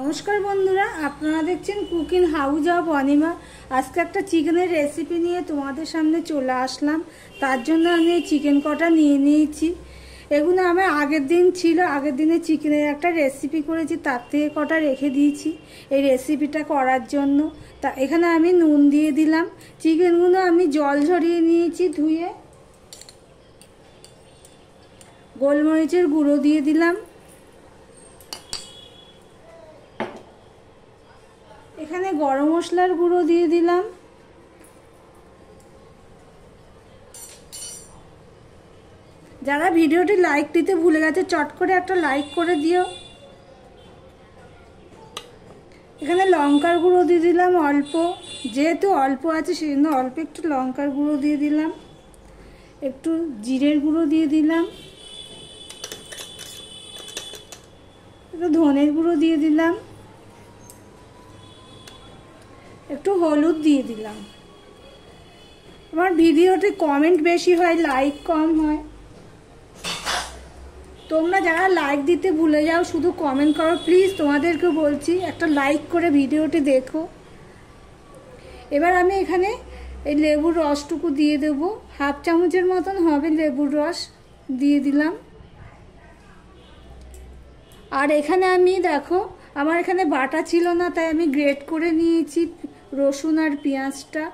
নমস্কার বন্ধুরা, আপনারা দেখছেন কুকিং হাউস অফ অনিমা। আজকে একটা চিকেনের রেসিপি নিয়ে তোমাদের সামনে চলে আসলাম। তার জন্য আমি এই চিকেন কটা নিয়ে নিয়েছি। এগুলো আমার আগের দিন ছিল, আগের দিনে চিকেনের একটা রেসিপি করেছি, তার থেকে কটা রেখে দিয়েছি এই রেসিপিটা করার জন্য। তা এখানে আমি নুন দিয়ে দিলাম। চিকেনগুলো আমি জল ঝরিয়ে নিয়েছি ধুয়ে। গোলমরিচের গুঁড়ো দিয়ে দিলাম। এখানে গরম মশলার গুঁড়ো দিয়ে দিলাম। যারা ভিডিওটি লাইক দিতে ভুলে গেছে চট করে একটা লাইক করে দিও। এখানে লঙ্কার গুঁড়ো দিয়ে দিলাম অল্প, যেহেতু অল্প আছে সেজন্য অল্প একটু লঙ্কার গুঁড়ো দিয়ে দিলাম। একটু জিরের গুঁড়ো দিয়ে দিলাম। একটু ধনের গুঁড়ো দিয়ে দিলাম। একটু হলুদ দিয়ে দিলাম। আমার ভিডিওতে কমেন্ট বেশি হয়, লাইক কম হয়। তোমরা যারা লাইক দিতে ভুলে যাও শুধু কমেন্ট করো, প্লিজ তোমাদেরকে বলছি একটা লাইক করে ভিডিওটি দেখো। এবার আমি এখানে এই লেবুর রসটুকু দিয়ে দেব, হাফ চামচের মতন হবে লেবুর রস দিয়ে দিলাম। আর এখানে আমি দেখো আমার এখানে বাটা ছিল না, তাই আমি গ্রেট করে নিয়েছি রসুন আর পেঁয়াজটা।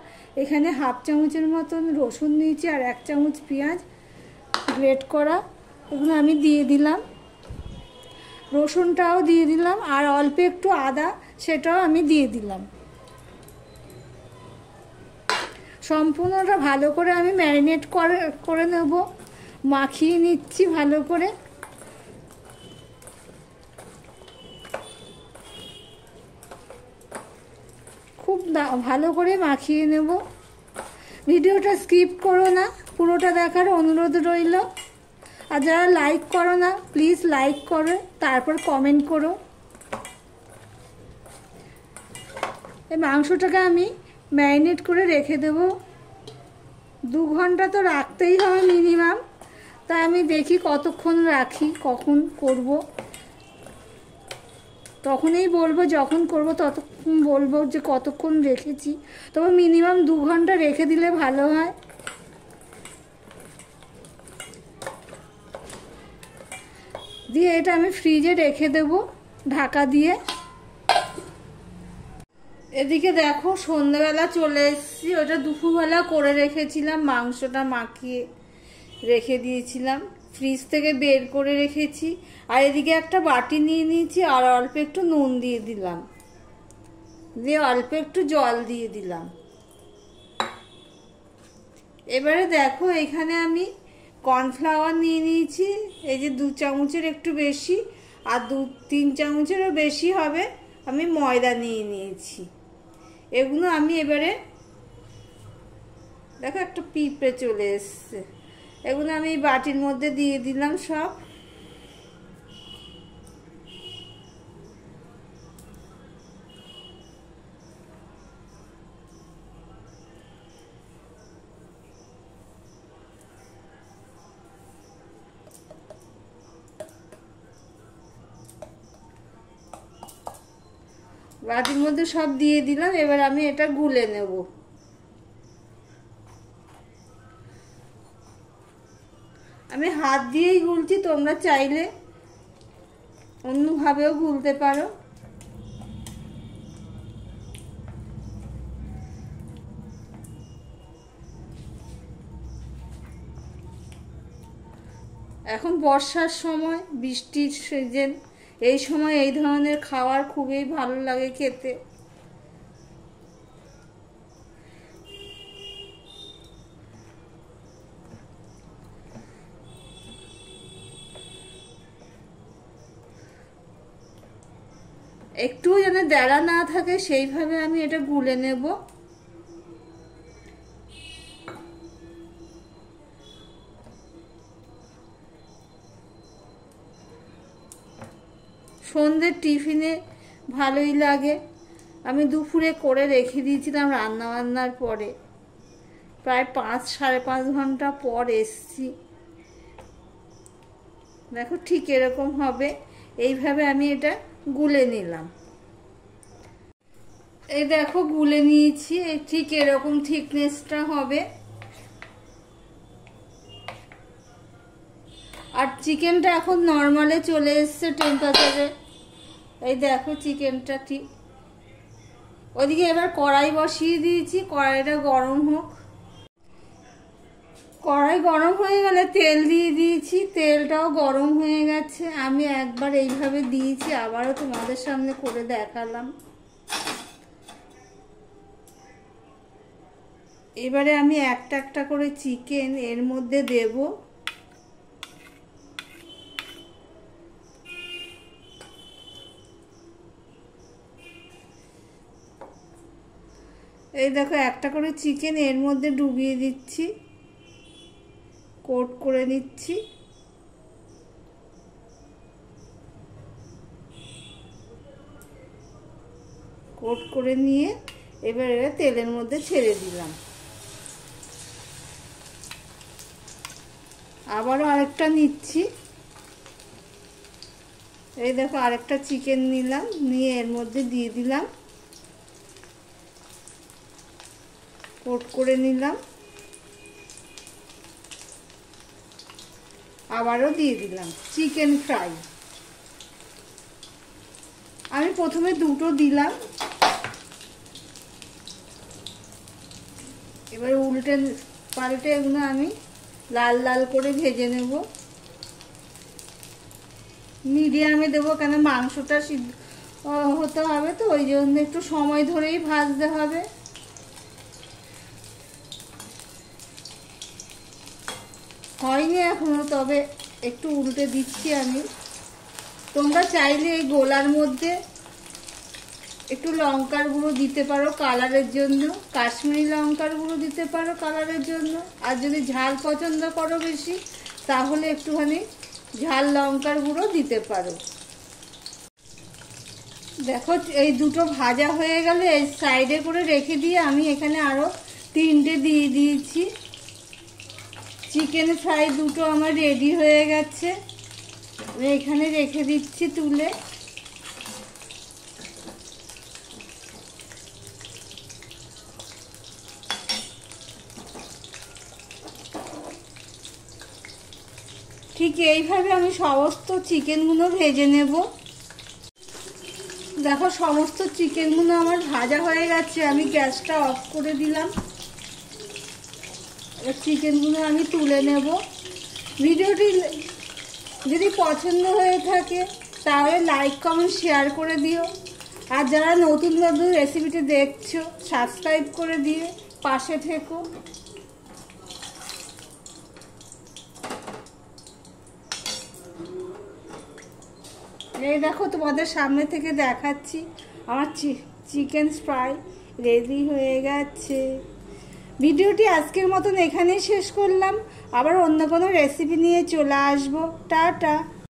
এখানে হাফ চামচের মতন রসুন নিয়েছি আর 1 চামচ পেঁয়াজ গ্রেট করা, এগুলো আমি দিয়ে দিলাম। রসুনটাও দিয়ে দিলাম আর অল্প একটু আদা, সেটাও আমি দিয়ে দিলাম। সম্পূর্ণটা ভালো করে আমি ম্যারিনেট করে নেব, মাখিয়ে নিচ্ছি ভালো করে। খুব ভালো করে মাখিয়ে নেব। ভিডিওটা স্কিপ করো না, পুরোটা দেখার অনুরোধ রইল। আর যারা লাইক করো না প্লিজ লাইক করো, তারপর কমেন্ট করো। এই মাংসটাকে আমি ম্যারিনেট করে রেখে দেব। 2 ঘন্টা তো রাখতেই হবে মিনিমাম, তাই আমি দেখি কতক্ষণ রাখি, কখন করব তখনই বলবো, যখন করব ততক্ষণ বলবো যে কতক্ষণ রেখেছি। তবে মিনিমাম 2 ঘন্টা রেখে দিলে ভালো হয়। দিয়ে এটা আমি ফ্রিজে রেখে দেব ঢাকা দিয়ে। এদিকে দেখো সন্ধ্যাবেলা চলে এসেছি, ওটা দুপুরবেলা করে রেখেছিলাম, মাংসটা মাখিয়ে রেখে দিয়েছিলাম, ফ্রিজ থেকে বের করে রেখেছি। আর এদিকে একটা বাটি নিয়ে নিয়েছি আর অল্প একটু নুন দিয়ে দিলাম, দিয়ে অল্প একটু জল দিয়ে দিলাম। এবারে দেখো এখানে আমি কর্নফ্লাওয়ার নিয়ে নিয়েছি, এই যে 2 চামচের একটু বেশি, আর 2-3 চামচেরও বেশি হবে আমি ময়দা নিয়ে নিয়েছি। এগুলো আমি এবারে দেখো একটা পিঁপড়ে চলে এসছে, এগুলো আমি এই বাটির মধ্যে দিয়ে দিলাম সব। বাটির মধ্যে সব দিয়ে দিলাম। এবার আমি এটা গুলে নেব। আমি হাত দিয়েই গুলছি, তোমরা চাইলে অন্যভাবেও গুলতে পারো। এখন বর্ষার সময়, বৃষ্টির সিজন, এই সময় এই ধরনের খাবার খুবই ভালো লাগে খেতে। একটু যেন দেড়া না থাকে সেইভাবে আমি এটা গুলে নেব। সন্ধ্যের টিফিনে ভালোই লাগে। আমি দুপুরে করে রেখে দিয়েছিলাম রান্নাবান্নার পরে, প্রায় 5-5.5 ঘন্টা পর এসছি। দেখো ঠিক এরকম হবে, এইভাবে আমি এটা গুলে নিলাম। এই দেখো গুলে নিয়েছি, ঠিক এরকম থিকনেসটা হবে। আর চিকেনটা এখন নর্মালে চলে এসছে টেম্পারেচারে। এই দেখো চিকেনটা ঠিক। ওদিকে এবার কড়াই বসিয়ে দিয়েছি, কড়াইটা গরম হোক। কড়াই গরম হয়ে গেলে তেল দিয়ে দিয়েছি, তেলটাও গরম হয়ে গেছে। আমি একবার এইভাবে দিয়েছি, আবারও তোমাদের সামনে করে দেখালাম। এবারে আমি একটা একটা করে চিকেন এর মধ্যে দেব। এই দেখো একটা করে চিকেন এর মধ্যে ডুবিয়ে দিচ্ছি, কোট করে নিচ্ছি। কোট করে নিয়ে এবারে তেলের মধ্যে ছেড়ে দিলাম। আবারও আরেকটা নিচ্ছি। এই দেখো আরেকটা চিকেন নিলাম, নিয়ে এর মধ্যে দিয়ে দিলাম, কোট করে নিলাম। আবারও দিয়ে দিলাম চিকেন ফ্রাই। আমি প্রথমে দুটো দিলাম, এবার উল্টে পাল্টে এগুলো আমি লাল লাল করে ভেজে নেব। মিডিয়ামে দেবো, কেন মাংসটা সিদ্ধ হতে হবে তো, ওই জন্য একটু সময় ধরেই ভাজতে হবে। হয়নি এখনো, তবে একটু উল্টে দিচ্ছি আমি। তোমরা চাইলে এই গোলার মধ্যে একটু লঙ্কার গুঁড়ো দিতে পারো কালারের জন্য, কাশ্মীরি লঙ্কার গুঁড়ো দিতে পারো কালারের জন্য। আর যদি ঝাল পছন্দ করো বেশি, তাহলে একটুখানি ঝাল লঙ্কার গুঁড়ো দিতে পারো। দেখো এই দুটো ভাজা হয়ে গেলে এই সাইডে করে রেখে দিয়ে আমি এখানে আরো 3টে দিয়ে দিয়েছি। চিকেন ফ্রাই দুটো আমার রেডি হয়ে গেছে, এখানে রেখে দিচ্ছি তুলে। ঠিক এইভাবে আমি সমস্ত চিকেনগুলো ভেজে নেব। দেখো সমস্ত চিকেনগুলো আমার ভাজা হয়ে গেছে, আমি গ্যাসটা অফ করে দিলাম। চিকেনগুলো আমি তুলে নেব। ভিডিওটি যদি পছন্দ হয়ে থাকে তাহলে লাইক কমেন্ট শেয়ার করে দিও। আর যারা নতুন নতুন রেসিপিটি দেখছো সাবস্ক্রাইব করে দিয়ে পাশে থেকো। এই দেখো তোমাদের সামনে থেকে দেখাচ্ছি, আমার চিকেন ফ্রাই রেডি হয়ে গেছে। ভিডিওটি আজকের মতন এখানেই শেষ করলাম, আবার অন্য কোনো রেসিপি নিয়ে চলে আসবো। টাটা।